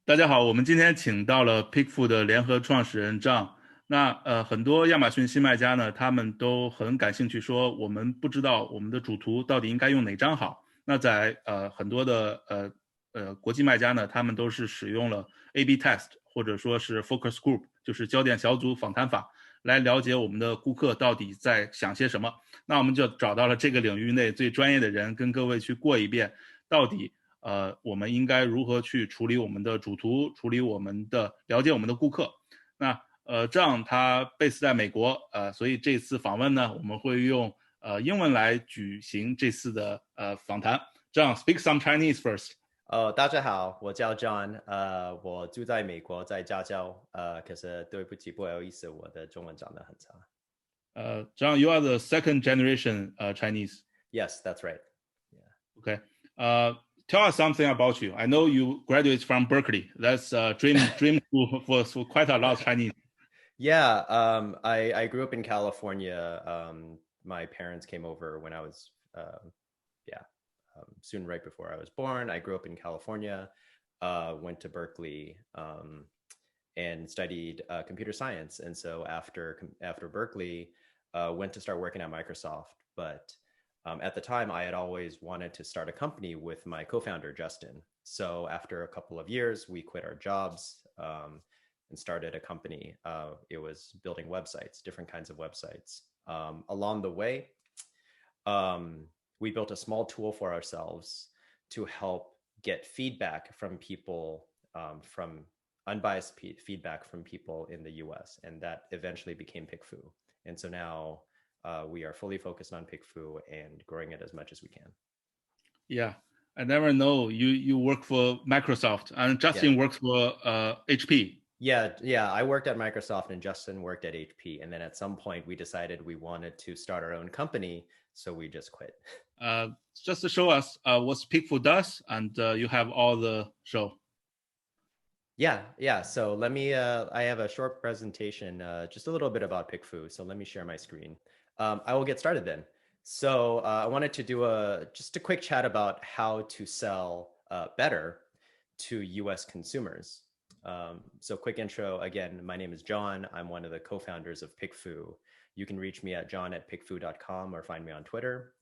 大家好，我们今天请到了 PickFu 的联合创始人 John。那很多亚马逊新卖家呢，他们都很感兴趣，说我们不知道我们的主图到底应该用哪张好。那在很多的国际卖家呢，他们都是使用了 A/B test 或者说是 focus group，就是焦点小组访谈法，来了解我们的顾客到底在想些什么。那我们就找到了这个领域内最专业的人，跟各位去过一遍，到底我们应该如何去处理我们的主图，处理我们的了解我们的顾客。那这样他 base 在美国，所以这次访问呢，我们会用英文来举行这次的访谈。John, speak some Chinese first. 大家好，我叫 John，我住在美国，在加州，可是对不起，不好意思，我的中文讲得很差。John, you are the second generation Chinese. Yes, that's right. Yeah. Okay. Tell us something about you. I know you graduated from Berkeley. That's dream school for quite a lot of Chinese. Yeah, I grew up in California. My parents came over when I was, soon right before I was born. I grew up in California, went to Berkeley, and studied computer science. And so after Berkeley, went to start working at Microsoft. But at the time, I had always wanted to start a company with my co-founder, Justin. So after a couple of years, we quit our jobs and started a company. It was building websites, different kinds of websites. Along the way, we built a small tool for ourselves to help get feedback from people, from unbiased feedback from people in the US. And that eventually became PickFu. And so now we are fully focused on PickFu and growing it as much as we can. Yeah, I never know you work for Microsoft and Justin works for HP. Yeah, I worked at Microsoft and Justin worked at HP. And then at some point we decided we wanted to start our own company, so we just quit. Just to show us what PickFu does, and you have all the show. Yeah. So let me, I have a short presentation, just a little bit about PickFu. So let me share my screen. I will get started then. So I wanted to do just a quick chat about how to sell better to US consumers. So quick intro, again, my name is John. I'm one of the co-founders of PickFu. You can reach me at john@pickfu.com or find me on Twitter.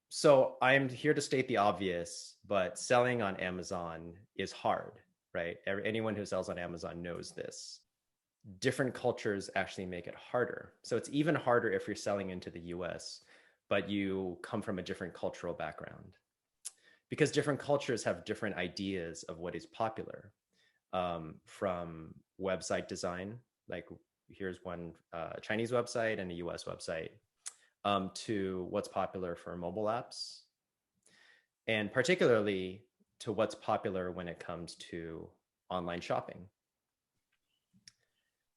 So I'm here to state the obvious, but selling on Amazon is hard, right? Anyone who sells on Amazon knows this. Different cultures actually make it harder. So it's even harder if you're selling into the US, but you come from a different cultural background. Because different cultures have different ideas of what is popular, from website design, like here's one Chinese website and a US website, to what's popular for mobile apps, and particularly to what's popular when it comes to online shopping.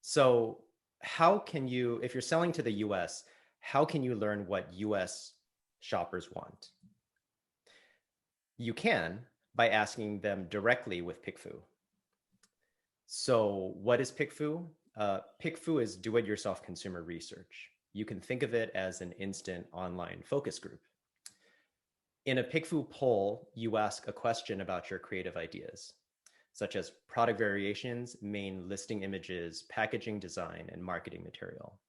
So how can you, if you're selling to the US, how can you learn what US shoppers want? You can by asking them directly with PickFu. So what is PickFu? PickFu is do-it-yourself consumer research. You can think of it as an instant online focus group. In a PickFu poll, you ask a question about your creative ideas, such as product variations, main listing images, packaging design, and marketing material.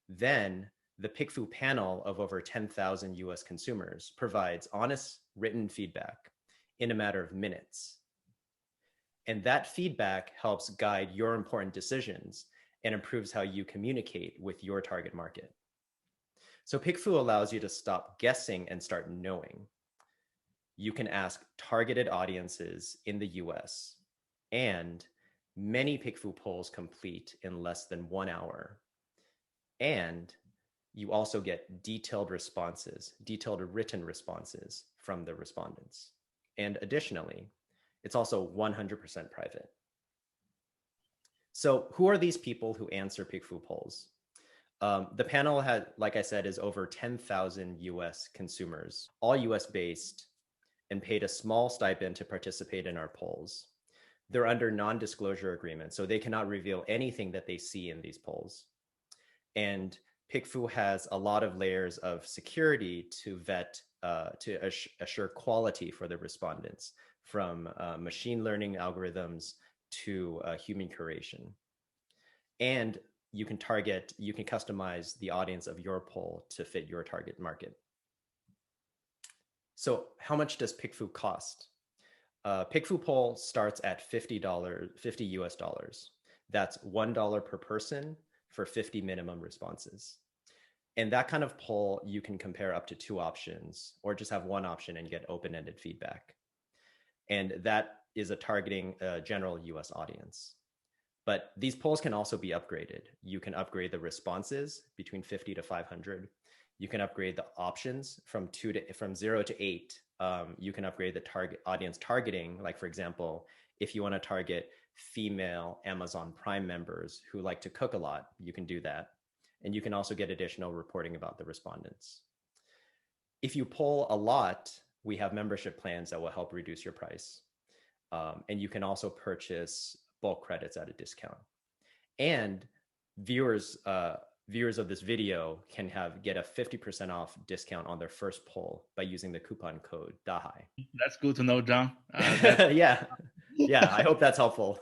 Then the PickFu panel of over 10,000 US consumers provides honest written feedback in a matter of minutes. And that feedback helps guide your important decisions and improves how you communicate with your target market. So PickFu allows you to stop guessing and start knowing. You can ask targeted audiences in the US, and many PickFu polls complete in less than 1 hour. And you also get detailed written responses from the respondents. And additionally, it's also 100% private. So who are these people who answer PickFu polls? The panel had, like I said, is over 10,000 US consumers, all US based, and paid a small stipend to participate in our polls. They're under non-disclosure agreements, so they cannot reveal anything that they see in these polls. And PickFu has a lot of layers of security to vet, to assure quality for the respondents. from machine learning algorithms to human curation. And you can customize the audience of your poll to fit your target market. So how much does PickFu cost? PickFu poll starts at $50 US. That's $1 per person for 50 minimum responses. And that kind of poll, you can compare up to 2 options or just have 1 option and get open-ended feedback. And that is targeting a general US audience. But these polls can also be upgraded. You can upgrade the responses between 50 to 500. You can upgrade the options from 0 to 8. You can upgrade the target audience targeting. Like, for example, if you want to target female Amazon Prime members who like to cook a lot, you can do that. And you can also get additional reporting about the respondents. If you poll a lot, we have membership plans that will help reduce your price. And you can also purchase bulk credits at a discount. And viewers of this video can get a 50% off discount on their first poll by using the coupon code DAHAI. That's good to know, John. Yeah, I hope that's helpful.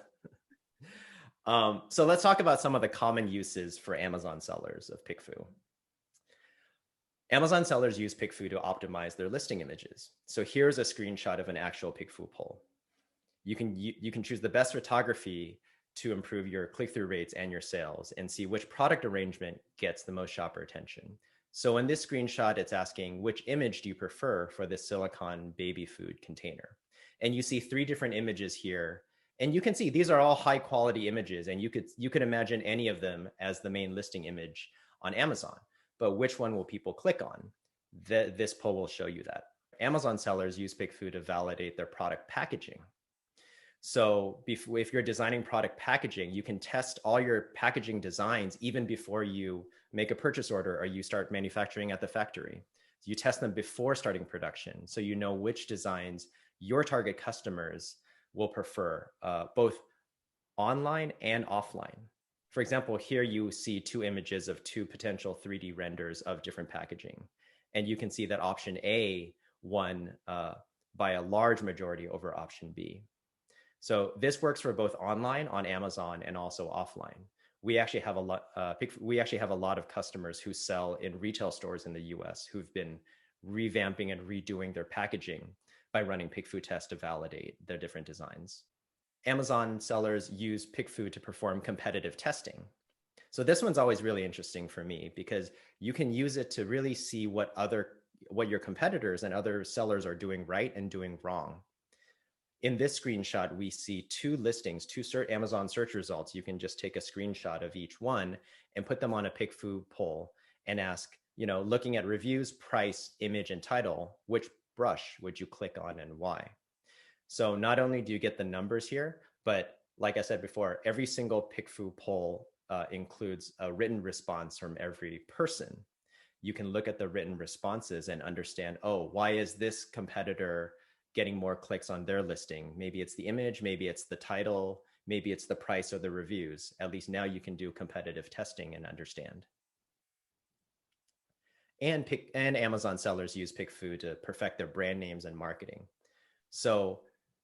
So let's talk about some of the common uses for Amazon sellers of PickFu. Amazon sellers use PickFu to optimize their listing images. So here's a screenshot of an actual PickFu poll. You can choose the best photography to improve your click-through rates and your sales and see which product arrangement gets the most shopper attention. So in this screenshot, it's asking, which image do you prefer for this silicone baby food container? And you see 3 different images here. And you can see these are all high quality images, and you could imagine any of them as the main listing image on Amazon. But which one will people click on? This poll will show you that. Amazon sellers use PickFu to validate their product packaging. So if you're designing product packaging, you can test all your packaging designs even before you make a purchase order or you start manufacturing at the factory. You test them before starting production, so you know which designs your target customers will prefer, both online and offline. For example, here you see 2 images of 2 potential 3D renders of different packaging. And you can see that option A won by a large majority over option B. So this works for both online on Amazon and also offline. We actually have a lot of customers who sell in retail stores in the US who've been revamping and redoing their packaging by running PickFu tests to validate their different designs. Amazon sellers use PickFu to perform competitive testing. So this one's always really interesting for me because you can use it to really see what your competitors and other sellers are doing right and doing wrong. In this screenshot, we see 2 listings, 2 Amazon search results. You can just take a screenshot of each one and put them on a PickFu poll and ask, looking at reviews, price, image, and title, which brush would you click on and why? So not only do you get the numbers here, but like I said before, every single PickFu poll includes a written response from every person. You can look at the written responses and understand, oh, why is this competitor getting more clicks on their listing? Maybe it's the image, maybe it's the title, maybe it's the price or the reviews. At least now you can do competitive testing and understand. And Amazon sellers use PickFu to perfect their brand names and marketing. So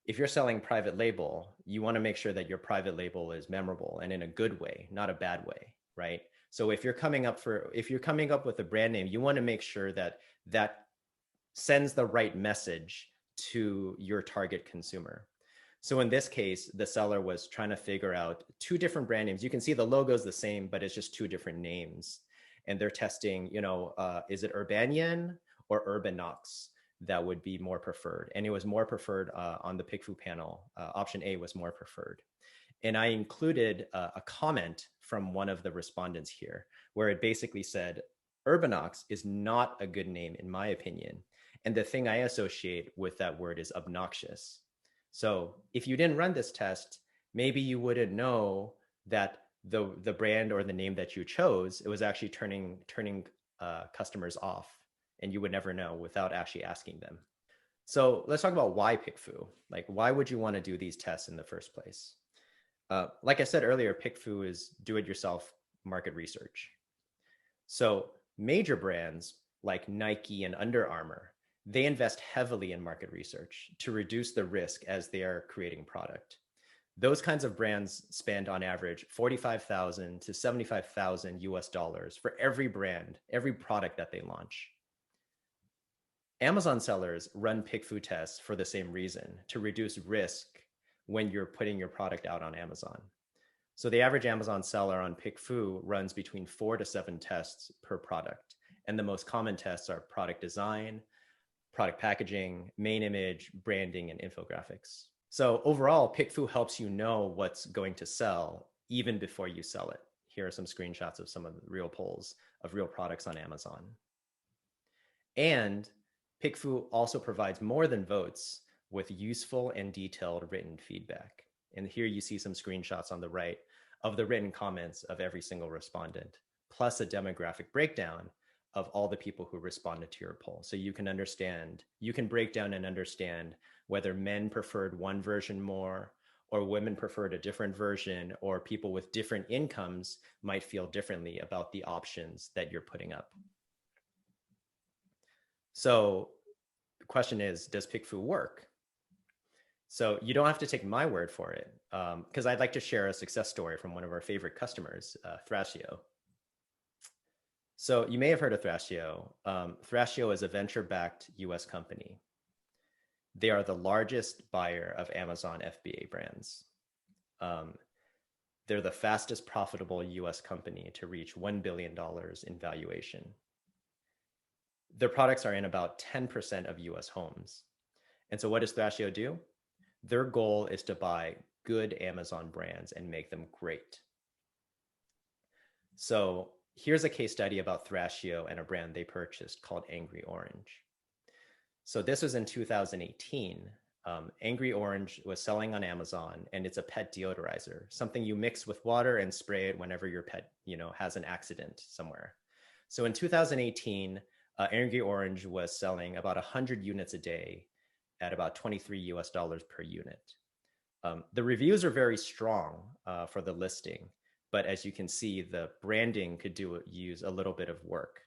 if you're selling private label, you want to make sure that your private label is memorable and in a good way, not a bad way, right? So if you're coming up with a brand name, you want to make sure that that sends the right message to your target consumer. So in this case, the seller was trying to figure out 2 different brand names. You can see the logo is the same, but it's just 2 different names. And they're testing, is it Urbanian or Urbanox that would be more preferred? And it was more preferred on the PickFu panel. Option A was more preferred. And I included a comment from one of the respondents here, where it basically said, Urbanox is not a good name, in my opinion. And the thing I associate with that word is obnoxious. So if you didn't run this test, maybe you wouldn't know that the brand or the name that you chose, it was actually turning customers off, and you would never know without actually asking them. So let's talk about why PickFu. Like, why would you want to do these tests in the first place? Like I said earlier, PickFu is do-it-yourself market research. So major brands like Nike and Under Armour, they invest heavily in market research to reduce the risk as they are creating product. Those kinds of brands spend on average $45,000 to $75,000 US dollars for every brand, every product that they launch. Amazon sellers run PickFu tests for the same reason, to reduce risk when you're putting your product out on Amazon. So the average Amazon seller on PickFu runs between 4 to 7 tests per product. And the most common tests are product design, product packaging, main image, branding, and infographics. So overall, PickFu helps you know what's going to sell even before you sell it. Here are some screenshots of some of the real polls of real products on Amazon. And PickFu also provides more than votes with useful and detailed written feedback. And here you see some screenshots on the right of the written comments of every single respondent, plus a demographic breakdown of all the people who responded to your poll. So you can understand, you can break down and understand whether men preferred one version more, or women preferred a different version, or people with different incomes might feel differently about the options that you're putting up. So the question is, does PickFu work? So you don't have to take my word for it, because I'd like to share a success story from one of our favorite customers, Thrasio. So you may have heard of Thrasio. Thrasio is a venture-backed US company. They are the largest buyer of Amazon FBA brands. They're the fastest profitable US company to reach $1 billion in valuation. Their products are in about 10% of US homes. And so what does Thrasio do? Their goal is to buy good Amazon brands and make them great. So here's a case study about Thrasio and a brand they purchased called Angry Orange. So this was in 2018. Angry Orange was selling on Amazon, and it's a pet deodorizer, something you mix with water and spray it whenever your pet, has an accident somewhere. So in 2018, Angry Orange was selling about 100 units a day at about $23 US per unit. The reviews are very strong for the listing, but as you can see, the branding could use a little bit of work.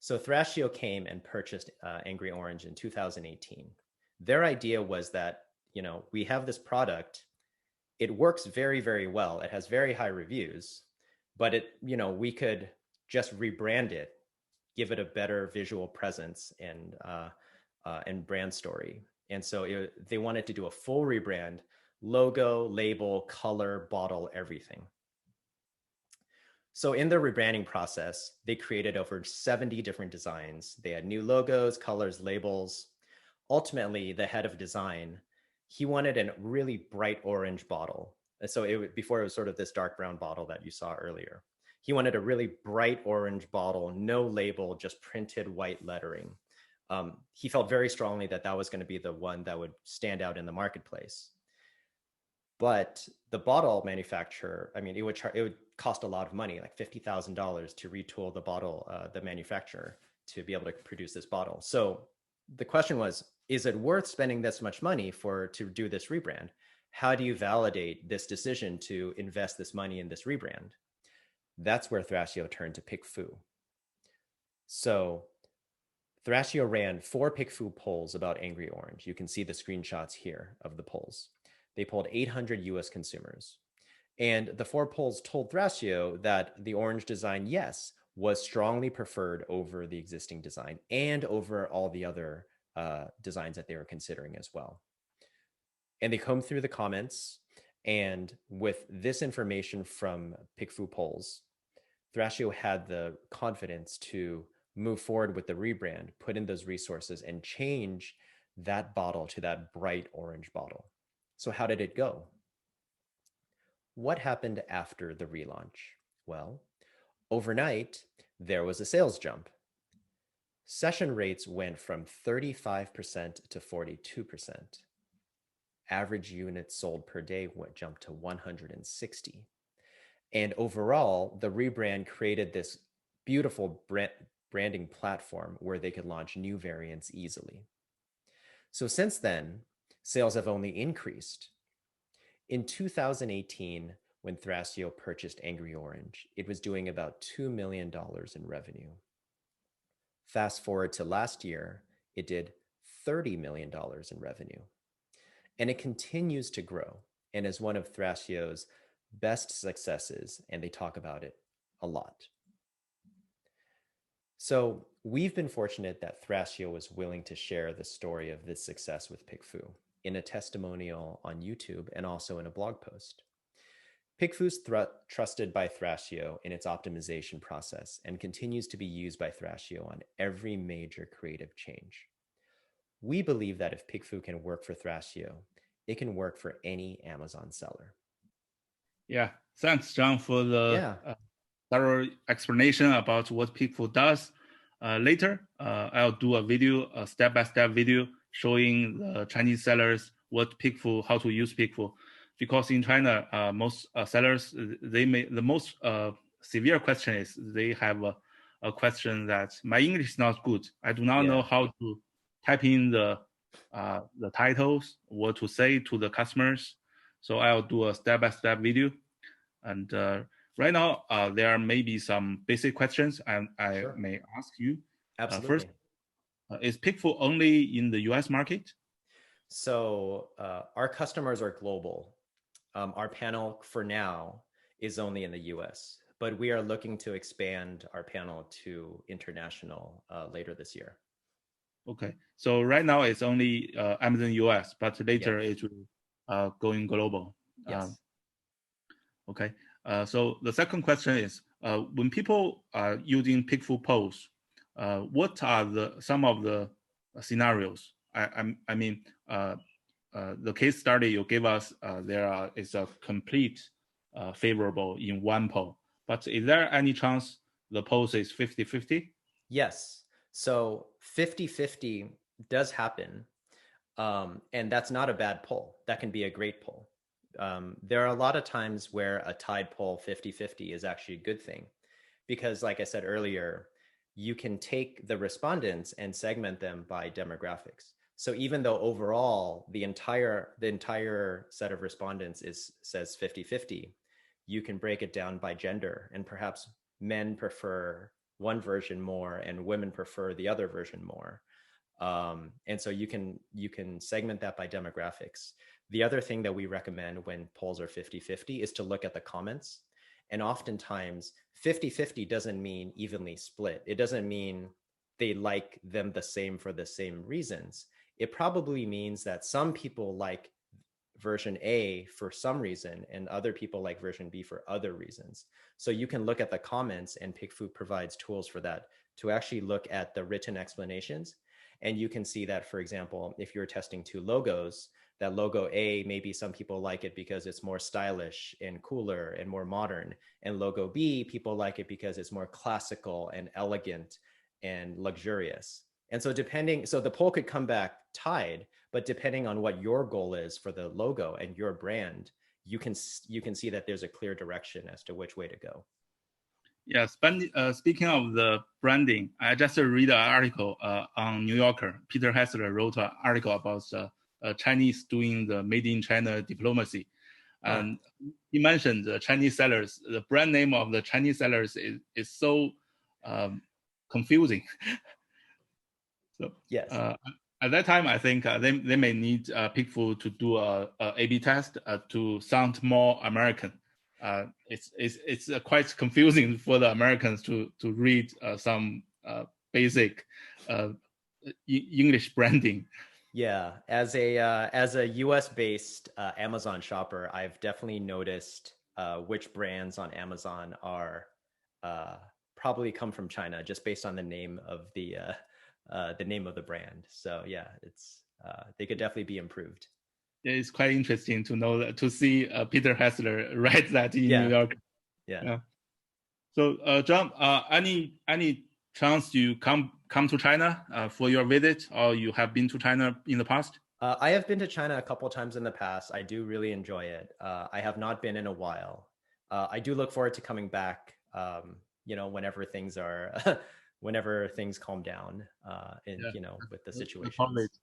So Thrasio came and purchased Angry Orange in 2018. Their idea was that, we have this product, it works very, very well. It has very high reviews, but we could just rebrand it, give it a better visual presence and brand story. And so they wanted to do a full rebrand, logo, label, color, bottle, everything. So in the rebranding process, they created over 70 different designs. They had new logos, colors, labels. Ultimately, the head of design, he wanted a really bright orange bottle. And so before it was sort of this dark brown bottle that you saw earlier. He wanted a really bright orange bottle, no label, just printed white lettering. He felt very strongly that that was going to be the one that would stand out in the marketplace. But the bottle manufacturer, it would cost a lot of money, like $50,000 to retool the bottle, the manufacturer, to be able to produce this bottle. So the question was, is it worth spending this much money to do this rebrand? How do you validate this decision to invest this money in this rebrand? That's where Thrasio turned to PickFu. So Thrasio ran 4 PickFu polls about Angry Orange. You can see the screenshots here of the polls. They polled 800 US consumers. And the 4 polls told Thrasio that the orange design, yes, was strongly preferred over the existing design and over all the other designs that they were considering as well. And they combed through the comments, and with this information from PickFu polls, Thrasio had the confidence to move forward with the rebrand, put in those resources, and change that bottle to that bright orange bottle. So how did it go? What happened after the relaunch? Well, overnight, there was a sales jump. Session rates went from 35% to 42%. Average units sold per day jumped to 160. And overall, the rebrand created this beautiful branding platform where they could launch new variants easily. So since then, sales have only increased. In 2018, when Thrasio purchased Angry Orange, it was doing about $2 million in revenue. Fast forward to last year, it did $30 million in revenue. And it continues to grow and is one of Thrasio's best successes, and they talk about it a lot. So we've been fortunate that Thrasio was willing to share the story of this success with PickFu in a testimonial on YouTube and also in a blog post. PickFu's trusted by Thrasio in its optimization process and continues to be used by Thrasio on every major creative change. We believe that if PickFu can work for Thrasio, it can work for any Amazon seller. Yeah, thanks, John, for the thorough explanation about what PickFu does. Later, I'll do a step-by-step video showing the Chinese sellers how to use PickFu. Because in China, most sellers, the most severe question is they have a question that my English is not good. I do not know how to type in the titles, what to say to the customers. So I'll do a step-by-step video. And right now, there may be some basic questions I may ask you. Absolutely. First, is PickFu only in the US market? So our customers are global. Our panel for now is only in the US, but we are looking to expand our panel to international later this year. Okay, so right now it's only Amazon US, but later it will going global. Yes. Okay, so the second question is, when people are using PickFu polls, what are some of the scenarios? I mean, the case study you gave us, is a complete favorable in one poll. But is there any chance the polls is 50-50? Yes. So 50-50 does happen. And that's not a bad poll. That can be a great poll. There are a lot of times where a tied poll 50-50 is actually a good thing. Because like I said earlier, you can take the respondents and segment them by demographics. So even though overall the entire set of respondents says 50-50, you can break it down by gender, and perhaps men prefer one version more and women prefer the other version more. And so you can segment that by demographics. The other thing that we recommend when polls are 50-50 is to look at the comments. And oftentimes 50-50 doesn't mean evenly split. It doesn't mean they like them the same for the same reasons. It probably means that some people like version A for some reason and other people like version B for other reasons. So you can look at the comments, and PickFu provides tools for that to actually look at the written explanations. And you can see that, for example, if you're testing two logos, that logo A, maybe some people like it because it's more stylish and cooler and more modern. And logo B, people like it because it's more classical and elegant and luxurious. And so so the poll could come back tied, but depending on what your goal is for the logo and your brand, you can see that there's a clear direction as to which way to go. Yeah, speaking of the branding, I just read an article on New Yorker. Peter Hessler wrote an article about Chinese doing the made in China diplomacy. And he mentioned the Chinese sellers, the brand name of the Chinese sellers is so confusing. So yes. At that time, I think they may need PickFu to do a A/B test to sound more American. It's quite confusing for the Americans to read some basic English branding. Yeah, as a US based Amazon shopper, I've definitely noticed which brands on Amazon are probably come from China just based on the name of the brand. So yeah, it's they could definitely be improved. It's quite interesting to know that, to see Peter Hessler write that in New York. Yeah. So John, any chance you come to China for your visit, or you have been to China in the past? I have been to China a couple of times in the past. I do really enjoy it. I have not been in a while. I do look forward to coming back. Whenever things are. Whenever things calm down, with the situation.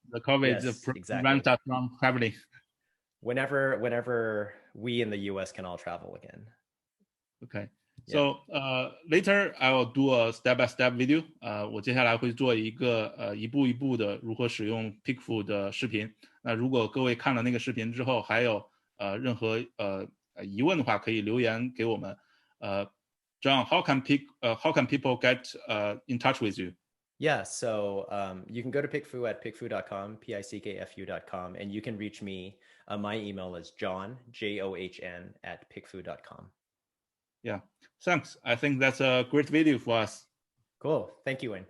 The COVID prevents us from traveling. Whenever we in the US can all travel again. Okay. So later I will do a step-by-step video. 我接下来会做一个一步一步的如何使用 PickFu 的视频。那如果各位看了那个视频之后还有任何疑问的话，可以留言给我们。John, how can people get in touch with you? Yeah, so you can go to PickFu at pickfu.com, pickfu.com, and you can reach me. My email is John, John, at pickfu.com. Yeah, thanks. I think that's a great video for us. Cool. Thank you, Wayne.